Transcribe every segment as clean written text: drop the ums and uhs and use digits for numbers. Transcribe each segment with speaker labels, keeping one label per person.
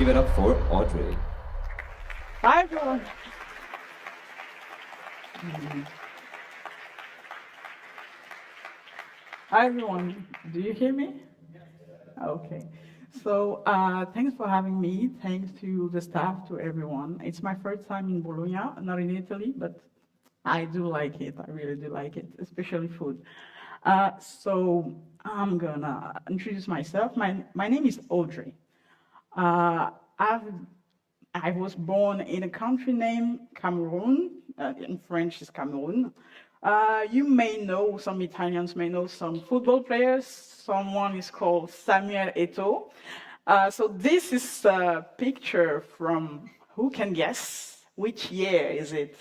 Speaker 1: give it up for Audrey.
Speaker 2: Hi, everyone. Hi, everyone. Do you hear me? Okay. So, thanks for having me. Thanks to the staff, to everyone. It's my first time in Bologna, not in Italy, but I do like it. I really do like it, especially food. So, I'm gonna introduce myself. My name is Audrey. Uh, I've I was born in a country named Cameroon. In French, is Cameroon. You may know, some Italians may know some football players. Someone is called Samuel Eto'o. So this is a picture from, who can guess? Which year is it?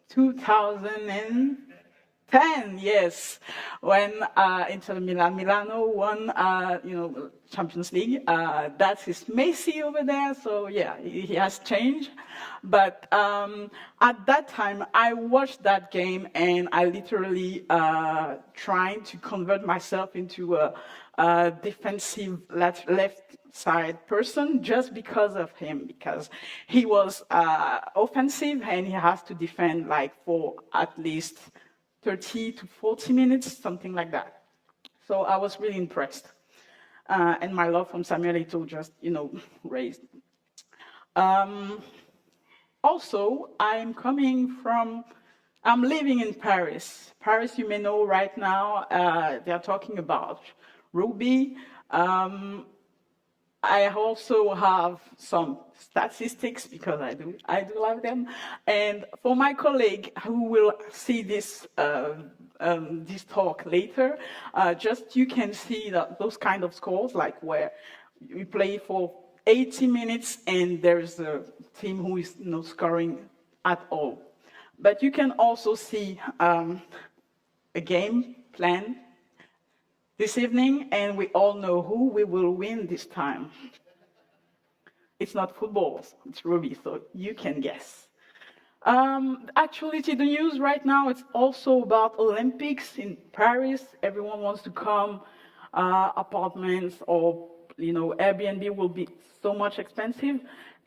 Speaker 2: 2010, yes, when Inter Milano won, Champions League. That is Messi over there, so yeah, he has changed. But at that time, I watched that game and I literally trying to convert myself into a defensive left side person just because of him, because he was offensive and he has to defend like for at least 30 to 40 minutes, something like that. So I was really impressed. And my love from Samuel Eto'o just, raised. Um, Also, I'm living in Paris. Paris, you may know right now, they're talking about Ruby. I also have some statistics because I do love them. And for my colleague who will see this talk later, just you can see that those kind of scores, like where we play for 80 minutes and there's a team who is not scoring at all. But you can also see a game plan this evening, and we all know who we will win this time. It's not football, it's rugby, so you can guess. Actually, the news right now, it's also about Olympics in Paris. Everyone wants to come. Apartments or Airbnb will be so much expensive.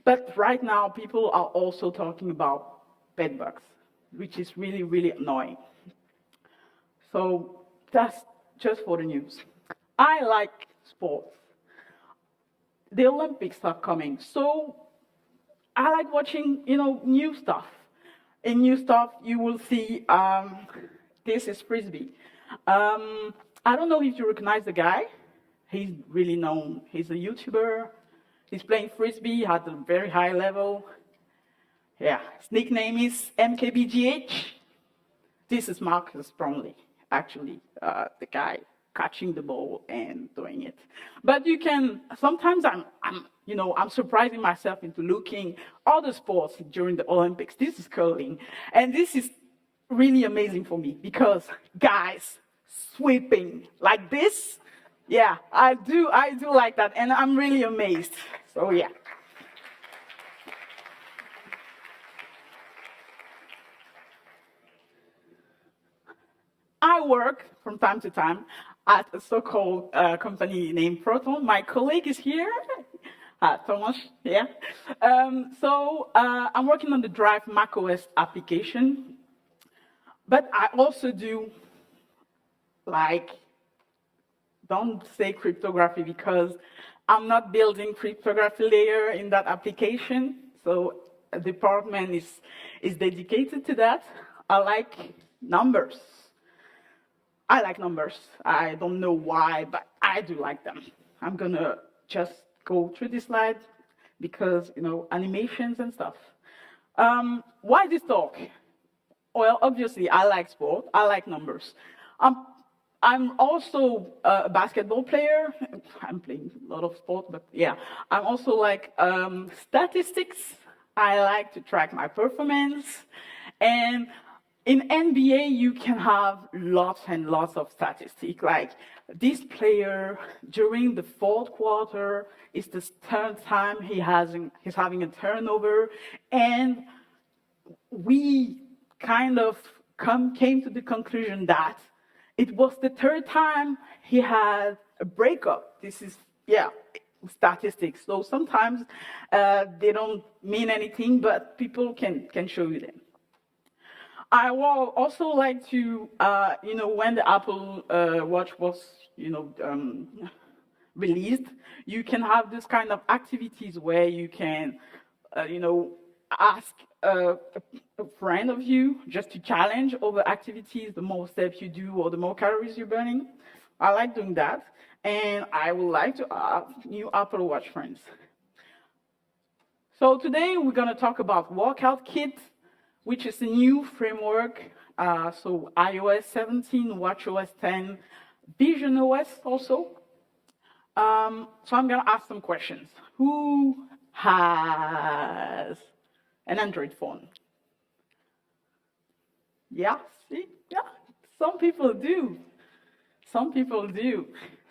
Speaker 2: But right now, people are also talking about bed bugs, which is really, really annoying. So that's just for the news. I like sports. The Olympics are coming, so I like watching, new stuff. In new stuff, you will see this is frisbee. I don't know if you recognize the guy. He's really known. He's a YouTuber. He's playing frisbee at a very high level. Yeah, his nickname is MKBGH. This is Marcus Brownlee, actually, the guy catching the ball and doing it. But you can, sometimes I'm surprising myself into looking other sports during the Olympics. This is curling. And this is really amazing for me because guys sweeping like this, yeah, I do like that. And I'm really amazed. So yeah. I work from time to time at a so-called company named Proton. My colleague is here, Thomas, yeah. I'm working on the Drive macOS application, but I also do, don't say cryptography because I'm not building cryptography layer in that application. So a department is dedicated to that. I like numbers. I like numbers. I don't know why, but I do like them. I'm gonna just go through this slide because, animations and stuff. Why this talk? Well, obviously, I like sport. I like numbers. I'm also a basketball player. I'm playing a lot of sport, but yeah. I'm also like statistics. I like to track my performance. And in NBA, you can have lots and lots of statistics. Like this player during the fourth quarter is the third time he's having a turnover, and we kind of came to the conclusion that it was the third time he had a breakup. This is, yeah, statistics. So sometimes they don't mean anything, but people can show you them. I will also like to, when the Apple Watch was, released, you can have this kind of activities where you can, ask a friend of you just to challenge over activities, the more steps you do or the more calories you're burning. I like doing that. And I would like to have new Apple Watch friends. So today we're going to talk about WorkoutKit, which is a new framework. So iOS 17, watchOS 10, visionOS also. So I'm going to ask some questions. Who has an Android phone? Yeah, see? Yeah, some people do. Some people do.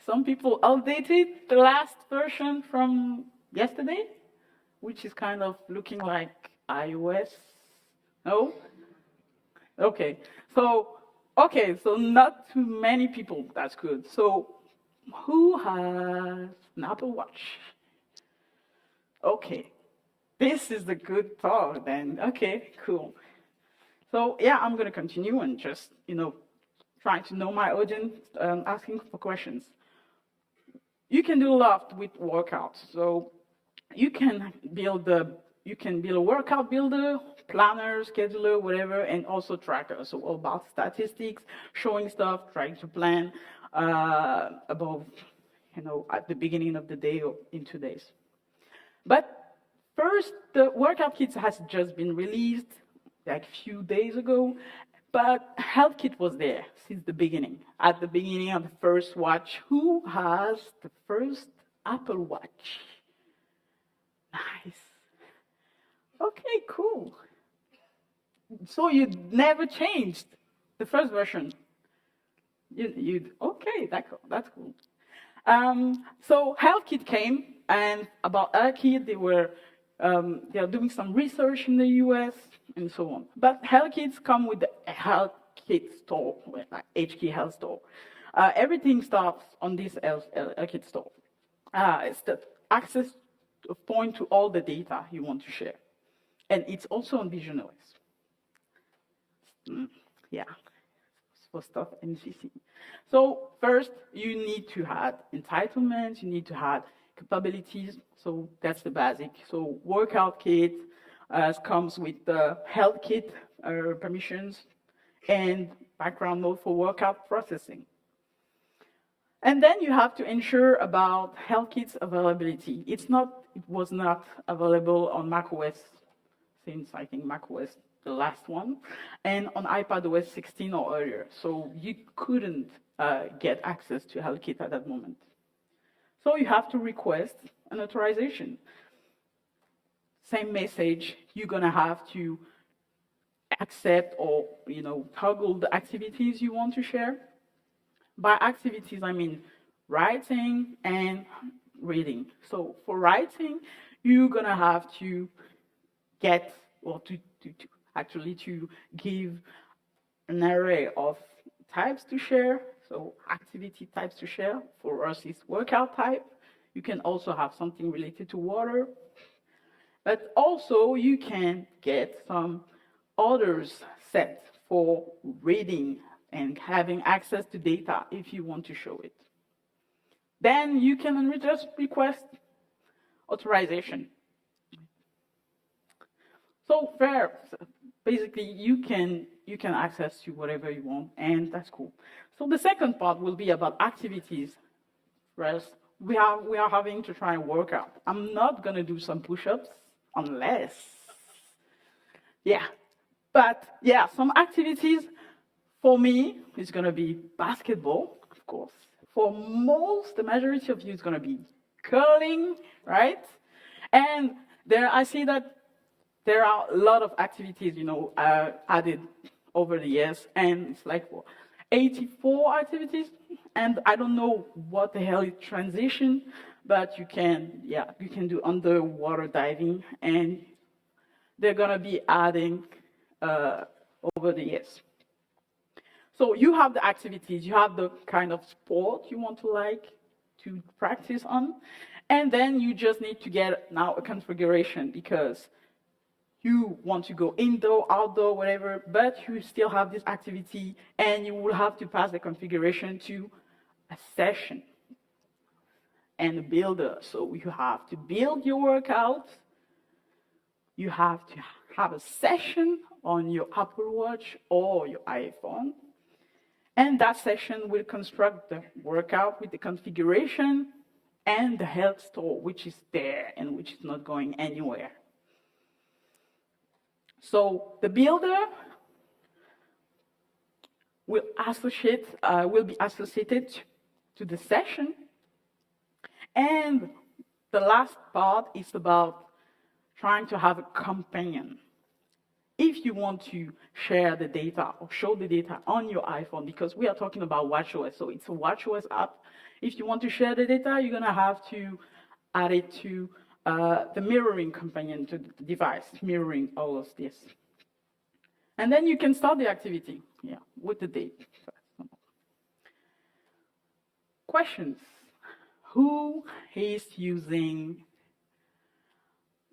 Speaker 2: Some people updated the last version from yesterday, which is kind of looking like iOS. No? Okay. So not too many people. That's good. So who has an Apple Watch? Okay. This is the good talk then. Okay, cool. So yeah, I'm gonna continue and just, trying to know my audience, asking for questions. You can do a lot with workouts. So you can build a workout builder, planner, scheduler, whatever, and also tracker. So all about statistics, showing stuff, trying to plan above, at the beginning of the day or in 2 days. But first, the workout kit has just been released like a few days ago, but Health Kit was there since the beginning. At the beginning of the first watch, who has the first Apple Watch? Nice. Okay, cool. So you never changed the first version. Okay, that's cool. So Health Kit came, and about Health Kit, they are doing some research in the US and so on. But Health Kits come with the Health Kit store, like HK Health Store. Everything starts on this Health Kit store. It's the access point to all the data you want to share, and it's also on visionOS. Yeah, for stuff MCC. So first, you need to have entitlements, you need to have capabilities. So that's the basic. So WorkoutKit comes with the Health Kit permissions and background mode for workout processing. And then you have to ensure about Health Kit's availability. It was not available on macOS since I think macOS the last one, and on iPadOS 16 or earlier. So you couldn't get access to Health Kit at that moment. So you have to request an authorization. Same message, you're gonna have to accept or toggle the activities you want to share. By activities, I mean writing and reading. So for writing, you're gonna have to get or to give an array of types to share. So activity types to share. For us, it's workout type. You can also have something related to water. But also, you can get some others set for reading and having access to data if you want to show it. Then you can just request authorization. So basically you can access to whatever you want, and that's cool. So the second part will be about activities. First, we are having to try and work out. I'm not gonna do some push-ups unless, some activities for me is gonna be basketball, of course. For the majority of you, it's gonna be curling, right? And I see that there are a lot of activities, added over the years, and it's like 84 activities, and I don't know what the hell is transition, but you can do underwater diving, and they're gonna be adding over the years. So you have the activities, you have the kind of sport you want to practice on, And then you just need to get now a configuration because you want to go indoor, outdoor, whatever, but you still have this activity and you will have to pass the configuration to a session and a builder. So you have to build your workout. You have to have a session on your Apple Watch or your iPhone. And that session will construct the workout with the configuration and the health store, which is there and which is not going anywhere. So the builder will be associated to the session. And the last part is about trying to have a companion. If you want to share the data or show the data on your iPhone, because we are talking about watchOS, so it's a watchOS app. If you want to share the data, you're going to have to add it to the mirroring companion to the device, mirroring all of this. And then you can start the activity, with the date. Questions. Who is using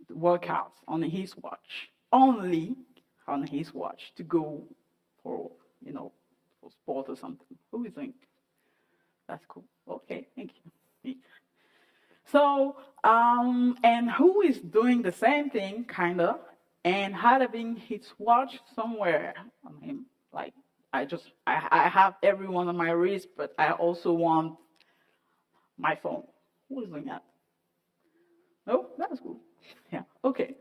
Speaker 2: the workouts on his watch? Only on his watch to go for, for sport or something. Who is doing? That's cool. Okay, thank you. So, and who is doing the same thing, kind of, and having his watch somewhere on him? Like, I have everyone on my wrist, but I also want my phone. Who is doing that? No, that's cool. Yeah, okay.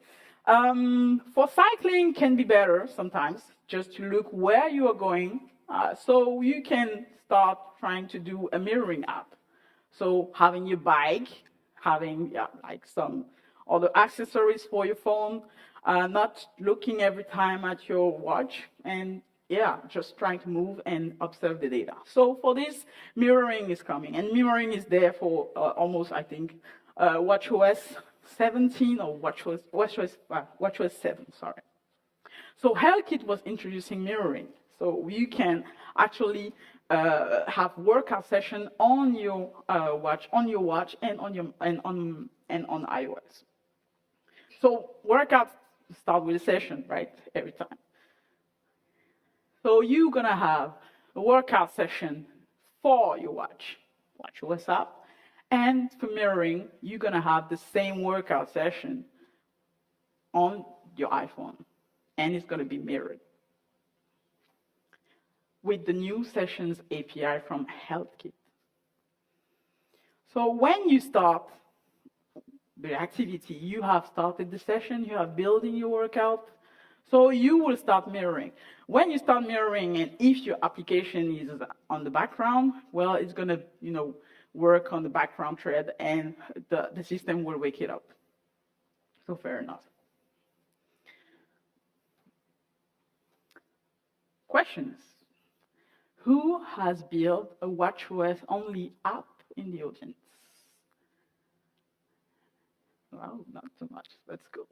Speaker 2: For cycling can be better sometimes, just to look where you are going. So you can start trying to do a mirroring app. So having your bike, having like some other accessories for your phone, not looking every time at your watch, and just trying to move and observe the data. So for this, mirroring is coming, and mirroring is there for almost, I think, watchOS 17 or watchOS 7, sorry. So HealthKit was introducing mirroring. So you can actually have workout session on your watch, and on iOS. So workouts start with a session, right? Every time. So you're gonna have a workout session for your watchOS app. And for mirroring, you're going to have the same workout session on your iPhone, and it's going to be mirrored with the new Sessions API from HealthKit. So when you start the activity, you have started the session, you have building your workout, so you will start mirroring. When you start mirroring, and if your application is on the background, well, it's going to, work on the background thread, and the system will wake it up. So fair enough. Questions? Who has built a watchOS only app in the audience? Well, not so much. Let's go.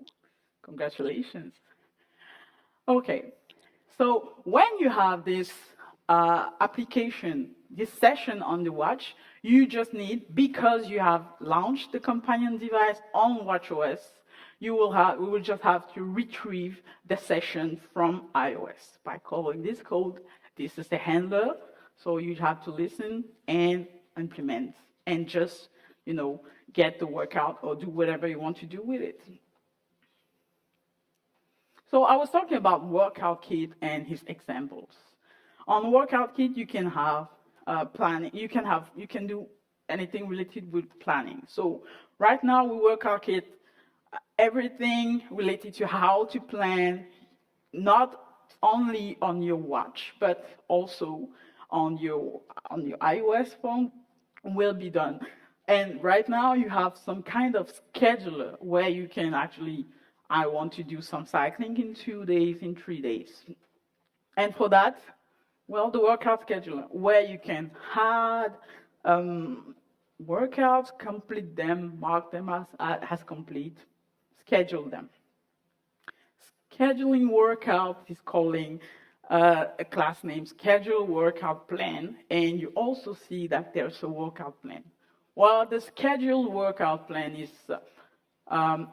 Speaker 2: Congratulations. Okay. So when you have this application, this session on the watch, you just need, because you have launched the companion device on watchOS, we will just have to retrieve the session from iOS by calling this code. This is the handler, so you have to listen and implement and just, get the workout or do whatever you want to do with it. So I was talking about WorkoutKit and his examples. On WorkoutKit, you can have planning. You can do anything related with planning. So right now, with WorkoutKit, everything related to how to plan, not only on your watch, but also on your iOS phone, will be done. And right now, you have some kind of scheduler where you can actually, I want to do some cycling in 2 days, in 3 days. And for that, well, the workout scheduler, where you can add workouts, complete them, mark them as complete, schedule them. Scheduling workout is calling a class name schedule workout plan, and you also see that there's a workout plan. Well, the scheduled workout plan is um,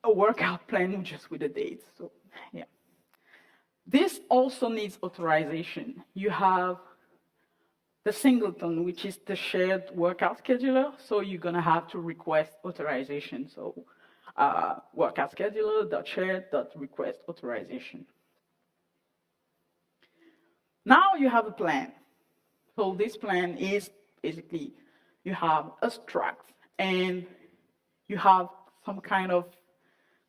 Speaker 2: a workout plan just with a date. So, yeah. This also needs authorization. You have the singleton, which is the shared workout scheduler. So you're going to have to request authorization. So workout scheduler.shared.request authorization. Now you have a plan. So this plan is basically you have a struct and you have some kind of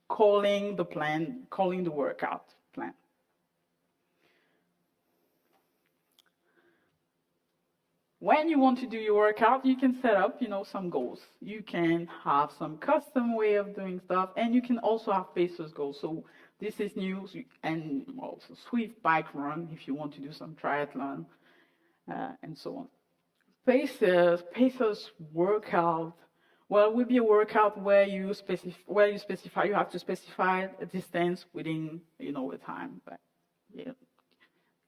Speaker 2: calling the workout plan. When you want to do your workout, you can set up, some goals. You can have some custom way of doing stuff, and you can also have pacers goals. So this is new, and also Swift bike run if you want to do some triathlon, and so on. Pacers workout. Well, will be a workout where you specify you have to specify a distance within a time, but yeah,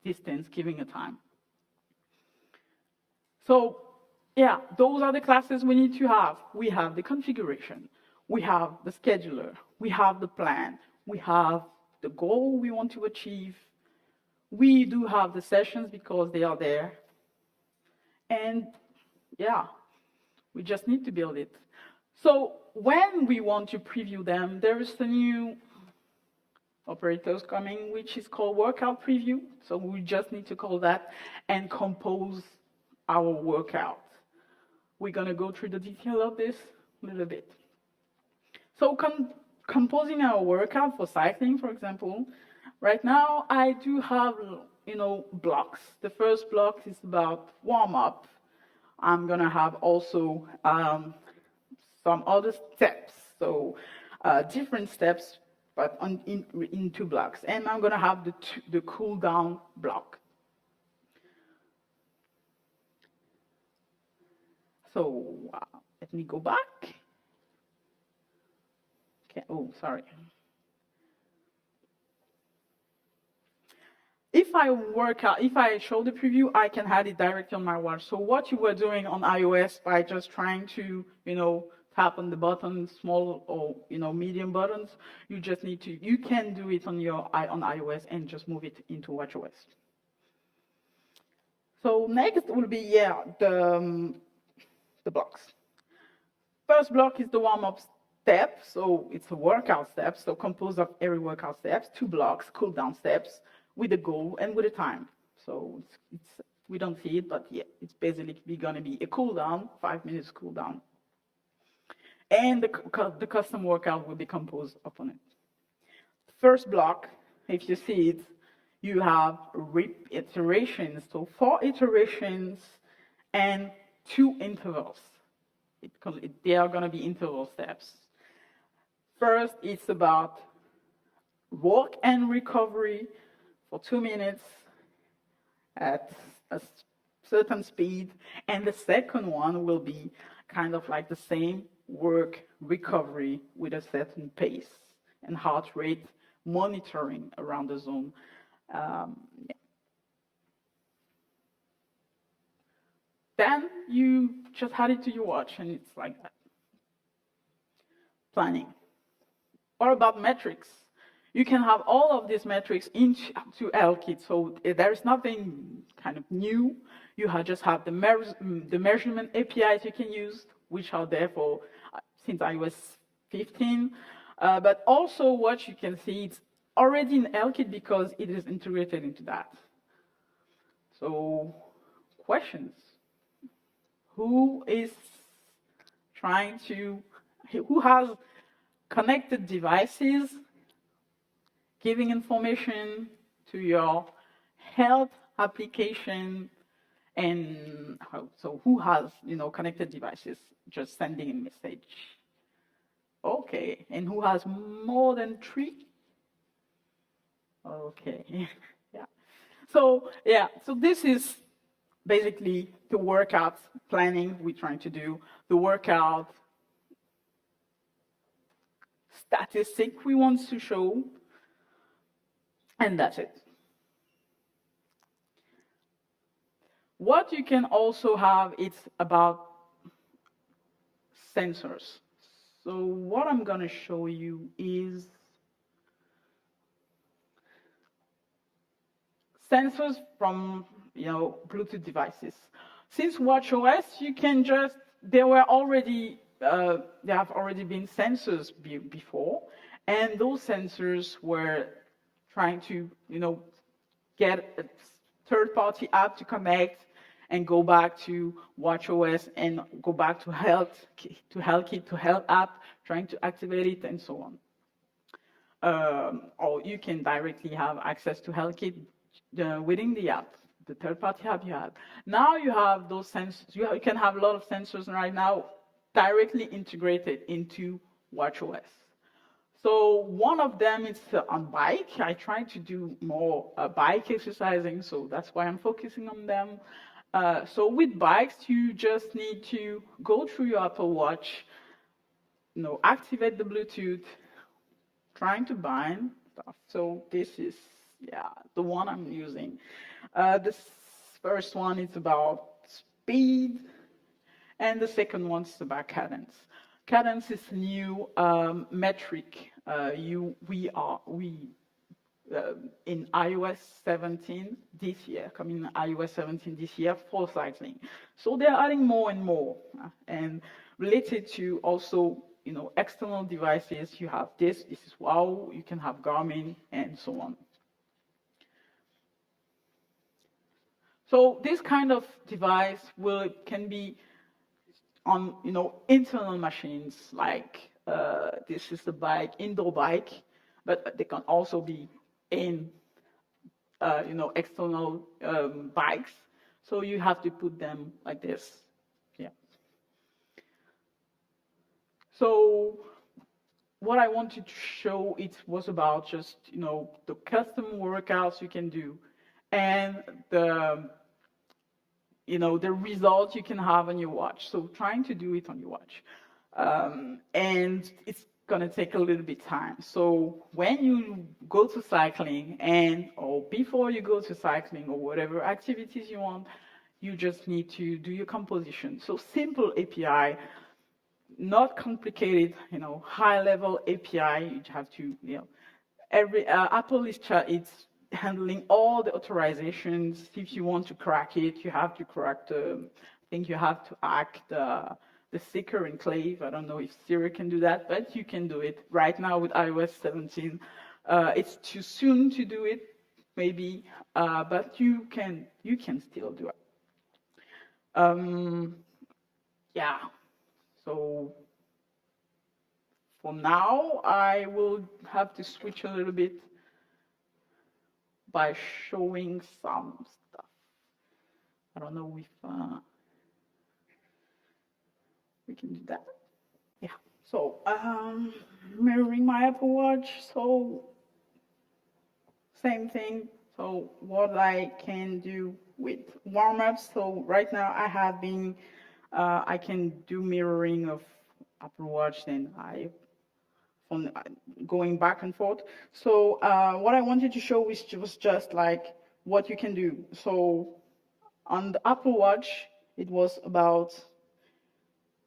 Speaker 2: distance giving a time. So, yeah, those are the classes we need to have. We have the configuration, we have the scheduler, we have the plan, we have the goal we want to achieve. We do have the sessions because they are there. And yeah, we just need to build it. So when we want to preview them, there is a new operators coming, which is called workout preview. So we just need to call that and compose our workout. We're going to go through the detail of this a little bit. So composing our workout for cycling, for example, right now I do have, blocks. The first block is about warm up. I'm going to have also some other steps. So different steps, but in 2 blocks. And I'm going to have the cool down block. So let me go back. Okay. Oh, sorry. If I show the preview, I can add it directly on my watch. So what you were doing on iOS by just trying to, tap on the buttons, small or medium buttons, you can do it on iOS and just move it into watchOS. So next will be the blocks. First block is the warm-up step, so it's a workout step, so composed of every workout steps, 2 blocks, cool down steps, with a goal and with a time. So we don't see it, but yeah, it's basically going to be a cool down, 5 minutes cool down. And the custom workout will be composed upon it. First block, if you see it, you have iterations, so 4 iterations and 2 intervals. They are going to be interval steps. First, it's about walk and recovery for 2 minutes at a certain speed. And the second one will be kind of like the same work recovery with a certain pace and heart rate monitoring around the zone. Yeah. Then you just add it to your watch, and it's like that. Planning. What about metrics? You can have all of these metrics into WorkoutKit, so there is nothing kind of new. You just have the measurement APIs you can use, which are there for since iOS 15. But also what you can see, it's already in WorkoutKit because it is integrated into that. So, questions? Who has connected devices giving information to your health application, and so who has connected devices just sending a message? Okay, and who has more than 3? Okay, yeah. So this is basically the workout planning we're trying to do, the workout statistic we want to show, and that's it. What you can also have, it's about sensors. So what I'm going to show you is sensors from, Bluetooth devices. Since watchOS, you can just, there have already been sensors before, and those sensors were trying to, get a third-party app to connect and go back to watchOS and go back to HealthKit, to Health app, trying to activate it and so on. Or you can directly have access to HealthKit within the app, the third-party app you have. Now you have those sensors. You can have a lot of sensors right now directly integrated into watchOS. So one of them is on bike. I try to do more bike exercising, so that's why I'm focusing on them. So with bikes, you just need to go through your Apple Watch, activate the Bluetooth, trying to bind stuff. So this is, the one I'm using. This first one is about speed, and the second one is about cadence. Cadence is a new metric in iOS 17 this year, coming in iOS 17 this year for cycling. So they're adding more and more, and related to also, external devices. You have this is WOW, you can have Garmin, and so on. So this kind of device can be on, internal machines, like this is the bike, indoor bike, but they can also be in, external bikes. So you have to put them like this. Yeah. So what I wanted to show, it was about just, the custom workouts you can do, and the results you can have on your watch. So trying to do it on your watch. And it's gonna take a little bit time. So when you go to cycling or before you go to cycling or whatever activities you want, you just need to do your composition. So simple API, not complicated, high-level API. You have to, every Apple is it's handling all the authorizations. If you want to crack it, you have to crack I think you have to hack the Seeker enclave. I don't know if Siri can do that, but you can do it right now with iOS 17. It's too soon to do it, maybe, but you can still do it. Yeah. So for now, I will have to switch a little bit by showing some stuff. I don't know if we can do that. Yeah. So mirroring my Apple Watch. So same thing. So what I can do with warm-ups. So right now I can do mirroring of Apple Watch, then from going back and forth. So what I wanted to show was just like what you can do. So on the Apple Watch, it was about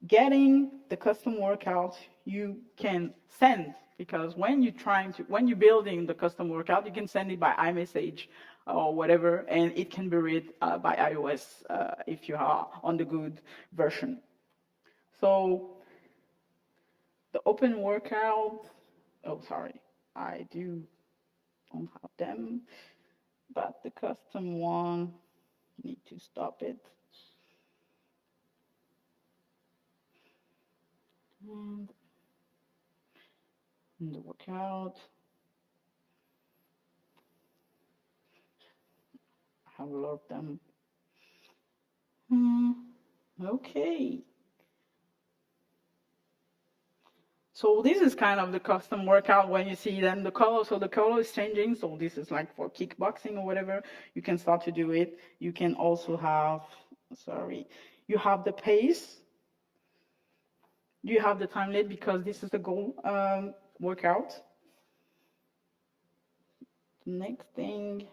Speaker 2: getting the custom workout you can send, because when you're building the custom workout, you can send it by iMessage or whatever, and it can be read by iOS if you are on the good version. So the open workout, I don't have them, but the custom one, need to stop it. And the workout, I have a lot of them. Okay. So this is kind of the custom workout when you see then the color. So the color is changing. So this is like for kickboxing or whatever. You can start to do it. You can also have, you have the pace. You have the time limit because this is the goal workout. Next thing.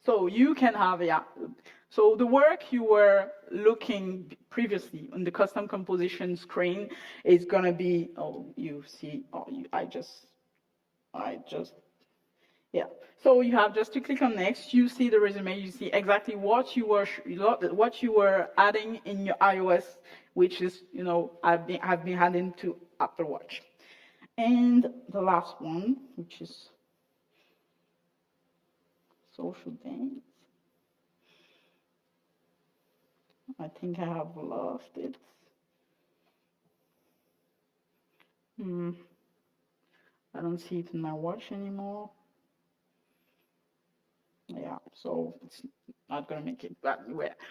Speaker 2: So you can have, So the work you were looking previously on the custom composition screen is gonna be, you see, I just, yeah. So you have just to click on next. You see the resume. You see exactly what you were adding in your iOS, which is, I've been adding to Apple Watch. And the last one, which is social dance. I think I have lost it. I don't see it in my watch anymore. Yeah, so it's not gonna make it that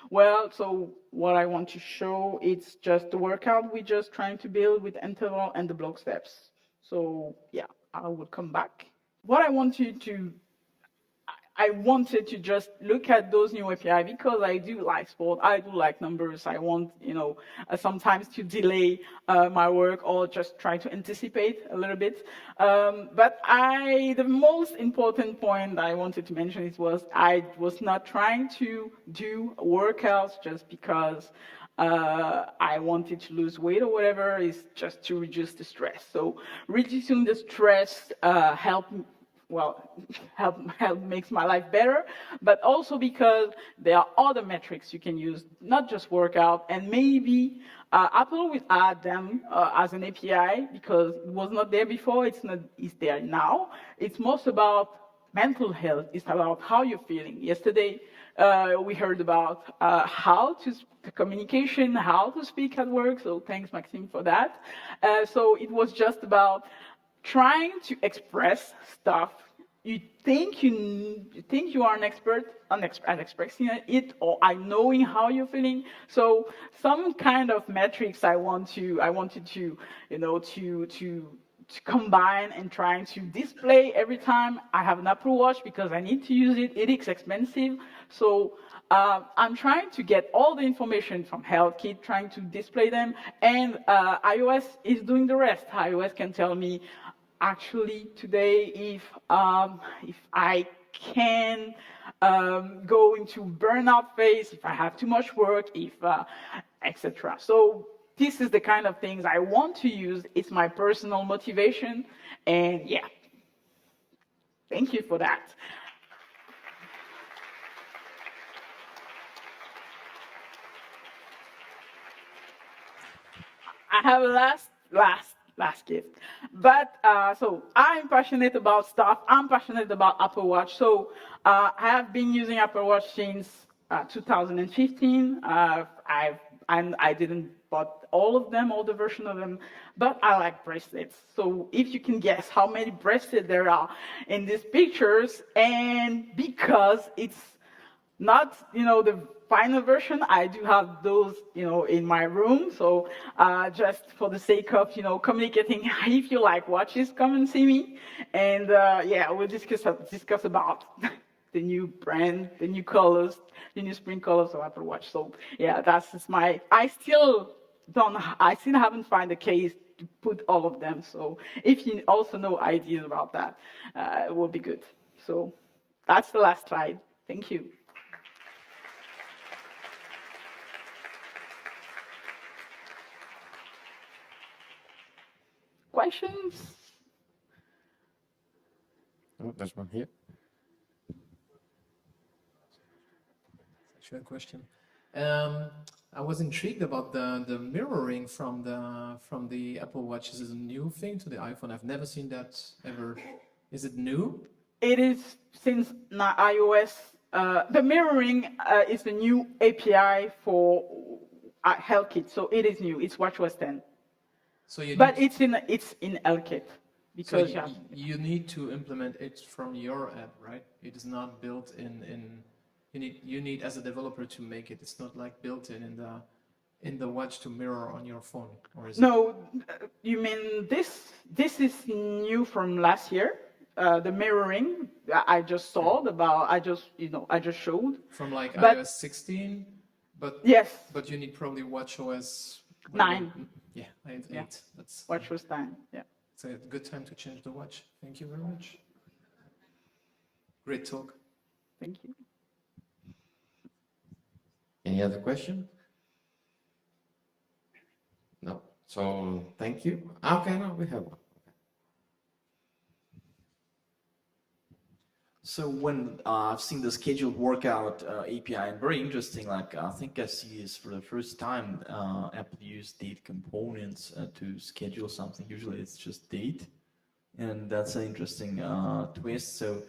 Speaker 2: well. So what I want to show, it's just the workout we're just trying to build with interval and the block steps. So yeah, I will come back. What I wanted to just look at those new API because I do like sport, I do like numbers. I want, sometimes to delay my work or just try to anticipate a little bit. But the most important point I wanted to mention I was not trying to do workouts just because I wanted to lose weight or whatever. It's just to reduce the stress. So reducing the stress help makes my life better, but also because there are other metrics you can use, not just workout, and maybe Apple will add them as an API because it was not there before. It's there now. It's most about mental health. It's about how you're feeling. Yesterday, we heard about communication, how to speak at work. So thanks, Maxime, for that. So it was just about trying to express stuff you think you are an expert at expressing it or knowing how you're feeling. So some kind of metrics I wanted to combine and trying to display every time I have an Apple Watch because I need to use it. It is expensive, so I'm trying to get all the information from WorkoutKit, trying to display them, and iOS is doing the rest. iOS can tell me, actually, today, if I can go into burnout phase, if I have too much work, etc. So this is the kind of things I want to use. It's my personal motivation, and yeah, thank you for that. I have a last gift. But so I'm passionate about stuff. I'm passionate about Apple Watch. So I have been using Apple Watch since 2015. I didn't bought all of them, all the version of them, but I like bracelets. So if you can guess how many bracelets there are in these pictures, and because it's not, the final version, I do have those, in my room. So just for the sake of, communicating, if you like watches, come and see me. And yeah, we'll discuss about the new brand, the new colors, the new spring colors of Apple Watch. So yeah, that's just I still haven't found a case to put all of them. So if you also know ideas about that, it will be good. So that's the last slide. Thank you. Questions?
Speaker 1: Oh, there's one here.
Speaker 3: Sure, question. I was intrigued about the mirroring from the Apple Watch. Is it a new thing to the iPhone? I've never seen that ever. Is it new?
Speaker 2: It is since iOS. The mirroring is the new API for WorkoutKit, so it is new. It's watchOS 10.
Speaker 3: So
Speaker 2: it's in WorkoutKit because
Speaker 3: so you need to implement it from your app, right? It is not built in. You need as a developer to make it. It's not like built in the watch to mirror on your phone, or is it?
Speaker 2: No, you mean this? This is new from last year. The mirroring I just saw I just showed
Speaker 3: from like iOS 16, but
Speaker 2: yes,
Speaker 3: but you need probably watchOS
Speaker 2: 9.
Speaker 3: Yeah, 8.
Speaker 2: Yeah.
Speaker 3: That's
Speaker 2: watchOS 9. Yeah.
Speaker 3: It's a good time to change the watch. Thank you very much. Great talk.
Speaker 2: Thank you.
Speaker 1: Any other question? No. So thank you. Okay, no, we have one.
Speaker 4: So when I've seen the scheduled workout API, and very interesting, like I think I see this for the first time, Apple use date components to schedule something. Usually it's just date, and that's an interesting twist. So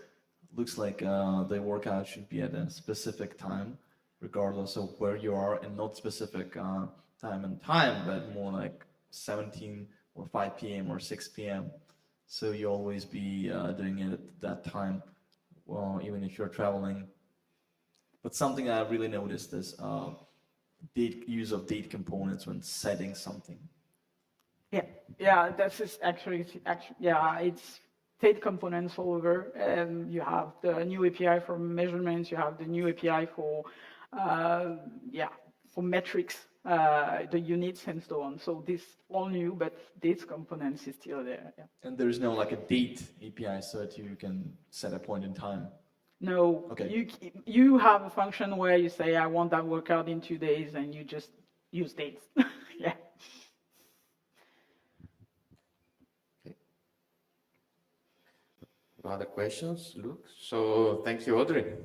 Speaker 4: looks like the workout should be at a specific time, regardless of where you are, and not specific time and time, but more like 17 or 5 p.m. or 6 p.m. So you always be doing it at that time. Well, even if you're traveling. But something I really noticed is use of date components when setting something.
Speaker 2: Yeah, this is actually, yeah, it's state components all over. You have the new API for measurements, you have the new API for, for metrics, the units and so on. So this all new, but dates components is still there. Yeah.
Speaker 4: And there's no like a date API so that you can set a point in time.
Speaker 2: No,
Speaker 4: Okay.
Speaker 2: you have a function where you say, I want that workout in 2 days, and you just use dates. Yeah.
Speaker 1: No other questions, Luke? So thank you, Audrey.